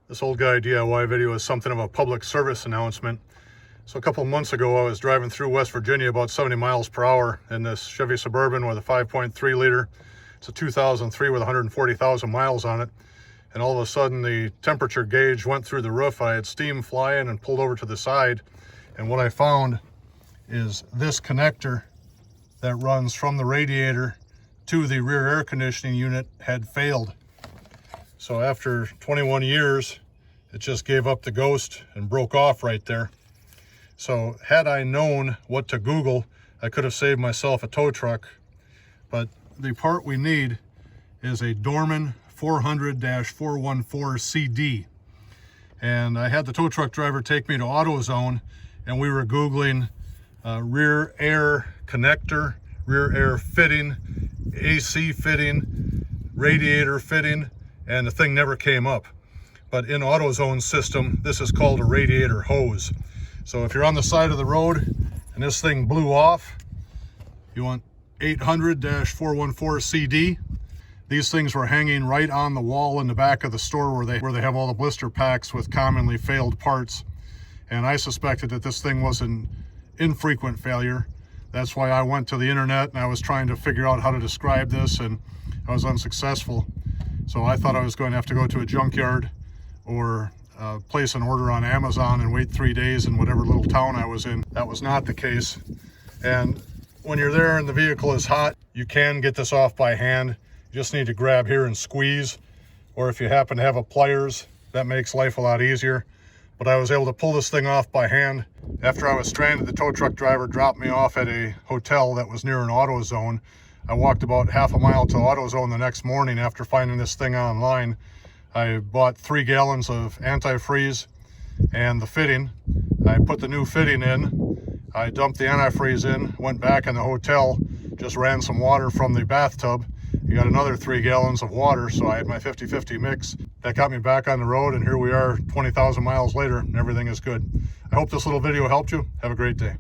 This old guy DIY video is something of a public service announcement. So a couple of months ago, I was driving through West Virginia about 70 miles per hour in this Chevy Suburban with a 5.3 liter. It's a 2003 with 140,000 miles on it. And all of a sudden, the temperature gauge went through the roof. I had steam flying and pulled over to the side. And what I found is this connector that runs from the radiator to the rear air conditioning unit had failed. So after 21 years, it just gave up the ghost and broke off right there. So had I known what to Google, I could have saved myself a tow truck. But the part we need is a Dorman 400-414 CD. And I had the tow truck driver take me to AutoZone, and we were Googling rear air connector, rear air fitting, AC fitting, radiator fitting, and the thing never came up. But in AutoZone's system, this is called a radiator hose. So if you're on the side of the road and this thing blew off, you want 800-414 CD. These things were hanging right on the wall in the back of the store where they have all the blister packs with commonly failed parts. And I suspected that this thing was an infrequent failure. That's why I went to the internet and I was trying to figure out how to describe this, and I was unsuccessful. So I thought I was going to have to go to a junkyard or place an order on Amazon and wait 3 days in whatever little town I was in. That was not the case. And when you're there and the vehicle is hot, you can get this off by hand. You just need to grab here and squeeze. Or if you happen to have a pliers, that makes life a lot easier. But I was able to pull this thing off by hand. After I was stranded, the tow truck driver dropped me off at a hotel that was near an AutoZone. I walked about half a mile to AutoZone the next morning after finding this thing online. I bought 3 gallons of antifreeze and the fitting. I put the new fitting in. I dumped the antifreeze in, went back in the hotel, just ran some water from the bathtub. You got another 3 gallons of water, so I had my 50-50 mix. That got me back on the road, and here we are 20,000 miles later, and everything is good. I hope this little video helped you. Have a great day.